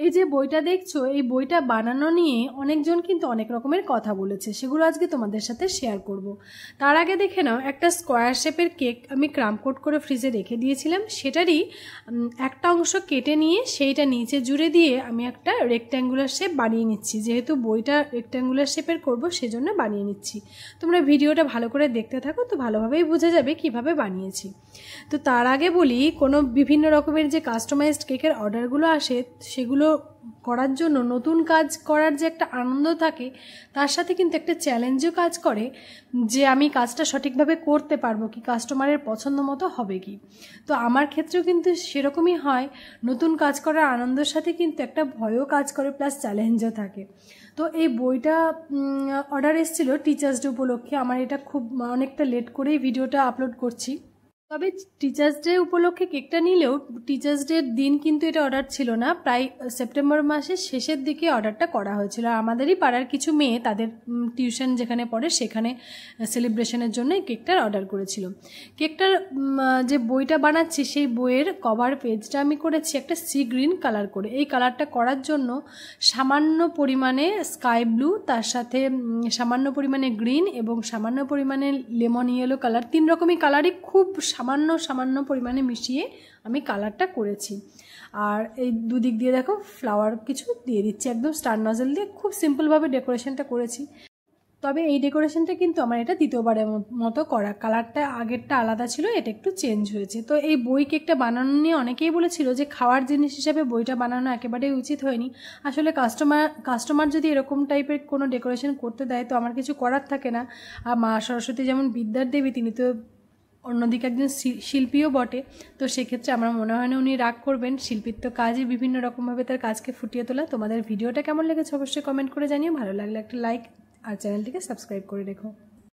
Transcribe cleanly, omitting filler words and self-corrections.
এই যে বইটা দেখছো, এই বইটা বানানো নিয়ে অনেকজন কিন্তু অনেক রকমের কথা বলেছে, সেগুলো আজকে তোমাদের সাথে শেয়ার করব। তার আগে দেখে নাও, একটা স্কোয়ার শেপের কেক আমি ক্রাম্প কোট করে ফ্রিজে রেখে দিয়েছিলাম, সেটারই একটা অংশ কেটে নিয়ে সেইটা নিচে জুড়ে দিয়ে আমি একটা রেক্ট্যাঙ্গুলার শেপ বানিয়ে নিচ্ছি। যেহেতু বইটা রেক্ট্যাঙ্গুলার শেপের করব, সেজন্য বানিয়ে নিচ্ছি। তোমরা ভিডিওটা ভালো করে দেখতে থাকো, তো ভালোভাবেই বোঝা যাবে কিভাবে বানিয়েছি। তো তার আগে বলি, কোনো বিভিন্ন রকমের যে কাস্টমাইজড কেকের অর্ডারগুলো আসে, সেগুলো করার জন্য নতুন কাজ করার যে একটা আনন্দ থাকে, তার সাথে কিন্তু একটা চ্যালেঞ্জও কাজ করে যে আমি কাজটা সঠিকভাবে করতে পারবো কি, কাস্টমারের পছন্দ মতো হবে কি। তো আমার ক্ষেত্রেও কিন্তু সেরকমই হয়, নতুন কাজ করার আনন্দের সাথে কিন্তু একটা ভয়ও কাজ করে, প্লাস চ্যালেঞ্জও থাকে। তো এই বইটা অর্ডার এসেছিলো টিচার্স ডে উপলক্ষে। আমার এটা খুব অনেকটা লেট করেই ভিডিওটা আপলোড করছি। তবে টিচার্স ডে উপলক্ষে কেকটা নিলেও টিচার্স ডের দিন কিন্তু এটা অর্ডার ছিল না, প্রায় সেপ্টেম্বর মাসের শেষের দিকে অর্ডারটা করা হয়েছিল। আর আমাদেরই পাড়ার কিছু মেয়ে তাদের টিউশন যেখানে পড়ে সেখানে সেলিব্রেশনের জন্য এই কেকটার অর্ডার করেছিল। কেকটার যে বইটা বানাচ্ছি, সেই বইয়ের কভার পেজটা আমি করেছি একটা সি গ্রিন কালার করে। এই কালারটা করার জন্য সামান্য পরিমাণে স্কাই ব্লু, তার সাথে সামান্য পরিমাণে গ্রিন এবং সামান্য পরিমাণে লেমন ইয়েলো কালার, 3 রকমই কালারই খুব সামান্য পরিমাণে মিশিয়ে আমি কালারটা করেছি। আর এই দুদিক দিয়ে দেখো ফ্লাওয়ার কিছু দিয়ে দিচ্ছি, একদম স্টার নজেল দিয়ে খুব সিম্পলভাবে ডেকোরেশনটা করেছি। তবে এই ডেকোরেশনটা কিন্তু আমার এটা দ্বিতীয়বারের মতো করা, কালারটা আগেরটা আলাদা ছিল, এটা একটু চেঞ্জ হয়েছে। তো এই বই কেকটা বানানো নিয়ে অনেকেই বলেছিল যে খাওয়ার জিনিস হিসাবে বইটা বানানো একেবারেই উচিত হয়নি। আসলে কাস্টমার যদি এরকম টাইপের কোনো ডেকোরেশন করতে দেয়, তো আমার কিছু করার থাকে না। আর মা সরস্বতী যেমন বিদ্যার দেবী, তিনি তো অন্যদিকে একজন শিল্পীও বটে। তো সেক্ষেত্রে আমার মনে হয় না উনি রাগ করবেন। শিল্পীর তো কাজই বিভিন্ন রকমভাবে তার কাজকে ফুটিয়ে তোলা। তোমাদের ভিডিওটা কেমন লেগেছে অবশ্যই কমেন্ট করে জানিও। ভালো লাগলে একটা লাইক আর চ্যানেলটিকে সাবস্ক্রাইব করে রেখো।